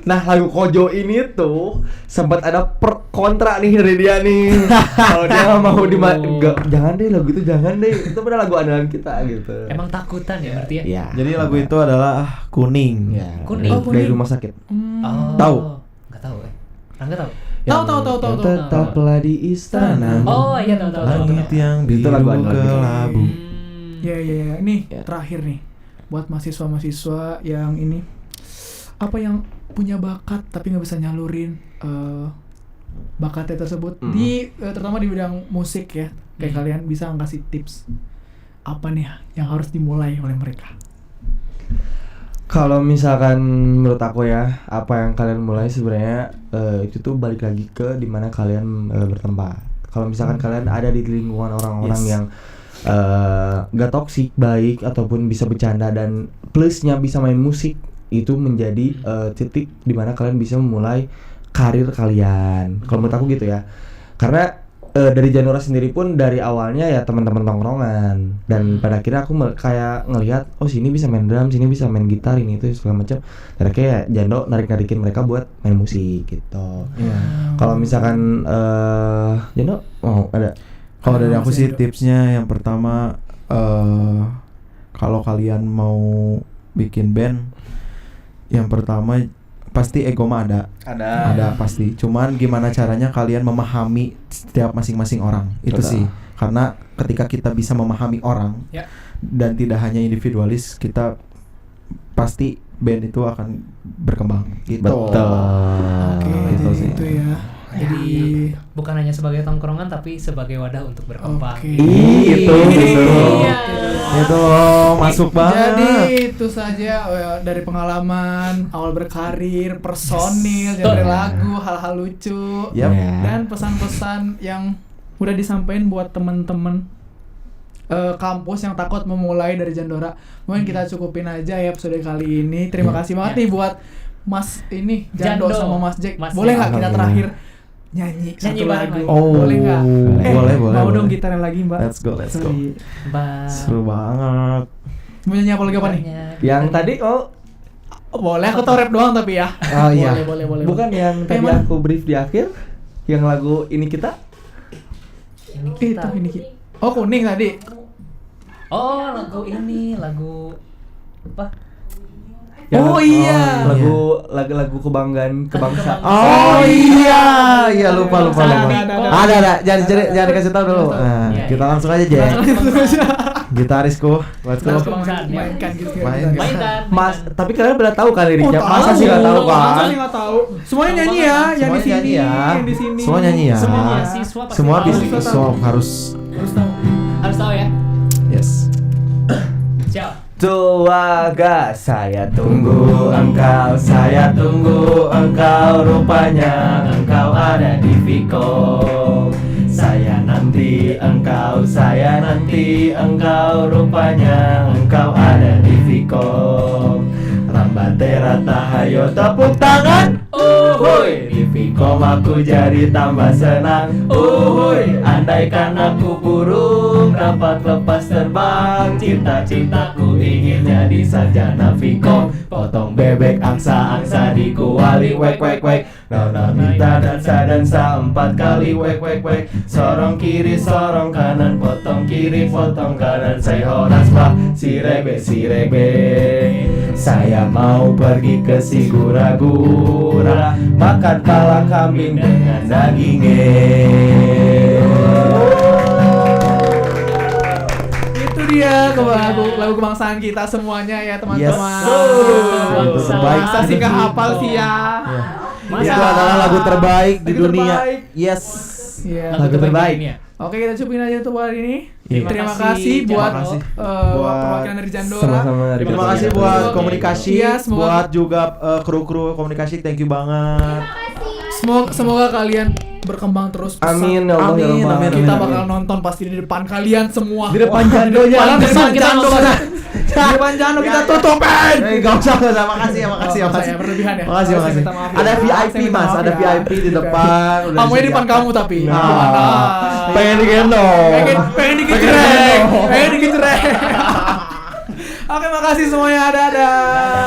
nah lagu Kojo ini tuh sempat ada per kontra nih dari dia nih. Kalau dia nggak mau jangan deh lagu itu jangan deh. Itu benar lagu andalan kita gitu. Emang takutan ya berarti ya? Ya. Jadi lagu itu adalah Kuning. Ya, Kuning. dari- Oh, dari kuning. rumah sakit. Oh. Tahu? Enggak tahu ya. Rangga tahu? Tahu. Yang tetaplah di istana. Oh iya tahu. Langit yang Itu biru lagu andalan kita. kelabu. Ya. Nih, Ya. terakhir nih. Buat mahasiswa-mahasiswa yang ini apa yang punya bakat tapi nggak bisa nyalurin bakatnya tersebut di terutama di bidang musik ya. Kayak kalian bisa ngasih tips apa nih yang harus dimulai oleh mereka? Kalau misalkan menurut aku ya, apa yang kalian mulai sebenarnya itu tuh balik lagi ke dimana kalian bertempat. Kalau misalkan kalian ada di lingkungan orang-orang Yes. yang gak toksik, baik ataupun bisa bercanda dan plusnya bisa main musik, itu menjadi titik dimana kalian bisa memulai karir kalian. Kalau menurut aku gitu ya, karena dari Janura sendiri pun dari awalnya ya teman-teman tongkrongan dan pada akhirnya aku kayak ngelihat oh sini bisa main drum, sini bisa main gitar, ini itu segala macam. Dan kayak Jando narik-narikin mereka buat main musik gitu. Iya. Kalau misalkan Jando mau ada Kalau dari aku sih Mas Hendro. tipsnya yang pertama kalau kalian mau bikin band, yang pertama pasti ego mah ada pasti. Cuman gimana caranya kalian memahami setiap masing-masing orang itu Betul. sih. Karena ketika kita bisa memahami orang Ya. dan tidak hanya individualis, kita pasti band itu akan berkembang. Gitu. betul. Oke, gitu jadi sih. itu ya. Jadi Bukan hanya sebagai tongkrongan tapi sebagai wadah untuk berkembang. oke. Itu. Iya. Itu loh, masuk banget. Jadi itu saja dari pengalaman awal berkarir, personil, genre lagu, hal-hal lucu, Yap. Ya. dan pesan-pesan yang udah disampaikan buat temen-temen kampus yang takut memulai dari Jandora. Mungkin kita cukupin aja ya episode kali ini. Terima kasih banget nih buat Mas ini Jando Jando. sama Mas Jack. Mas Boleh Jack. nggak kita terakhir nyanyi Nyanyi satu bareng lagu? lagi. Oh, boleh nggak? boleh, Mau boleh. dong gitarnya lagi Mbak. Let's go. Sorry. Seru banget. Mau nyanyi apa lagi apa nih? Yang tadi Boleh, aku tau rap doang tapi ya. Oh iya. Boleh. bukan yang tadi Emang? aku brief di akhir yang lagu ini kita Ini kita. Itu ini. Oh, kuning tadi. Oh, lagu ini, lagu apa? Oh, iya. lagu kebanggaan kebangsaan. Oh iya, lupa. Ada. Ada, jangan kasih tahu dulu. Nah, Iya, kita iya. langsung aja, Jeng. Gitarisku, buatku. Mas kebangsaan, ya. Mainkan gitu. Mainkan. Mas, tapi kalian pernah tahu kan liriknya? Oh, Masa sih nggak tahu Masa kan? sih nggak tahu? Semuanya nyanyi ya, yang di Semuanya sini, nyanyi ya. yang di sini. Semua nyanyi ya. Semua mahasiswa pasti Semua tahu. mahasiswa harus. Harus tahu. Harus tahu ya. Yes. Siap. Tuaga, saya tunggu engkau, saya tunggu engkau, rupanya engkau ada di Viko. Saya nanti engkau, rupanya engkau ada di Viko. Rambatera tahayo tepuk tangan, uhuy. Di Viko aku jadi tambah senang, uhuy. Andaikan aku burung dapat lepas terbang, cita-citaku ingin jadi sarjana Viko. Potong bebek angsa-angsa di kuali, wek wek wek. Nona minta dansa 4 kali, wek wek wek. Sorong kiri, sorong kanan, potong kiri, potong kanan. Saya horas bah, si rebe. Saya mau pergi ke Sigura-gura, makan pala kambing dengan dagingnya. Itu dia lagu kebangsaan kita semuanya ya teman-teman. Yes. Lagu terbaik. Masa sih nggak hafal sih ya? Masa Itu adalah lagu terbaik di Lagu dunia. terbaik. Yes. Iya. Lagu terbaik. ini ya. Oke, kita cukupin aja untuk hari ini. Iya. Terima Terima kasih kasih, buat Jandora. buat perwakilan dari Jandora. Sama-sama. Terima kasih buat komunikasi, Iya, semoga- buat juga kru-kru komunikasi. Thank you banget. Semoga kalian berkembang terus. pesat. Amin ya Allah ya Amin, Rabbal. amin, Kita amin. bakal nonton pasti di depan kalian semua. Di depan jandonya. Paling Depan depan kita jando. nonton. Di depan jando kita tutupin. Gak usah. Makasih ya, makasih. Saya berlebihan ya. Makasih. Saya minta maaf ya. Ada Saya VIP minta mas, maaf ada ya. VIP di depan. udah Kamu di depan disediakan. kamu tapi. Nah, pengen digendong. Pengen digecerek. Pengen digecerek. Oke, makasih semuanya. Dadah.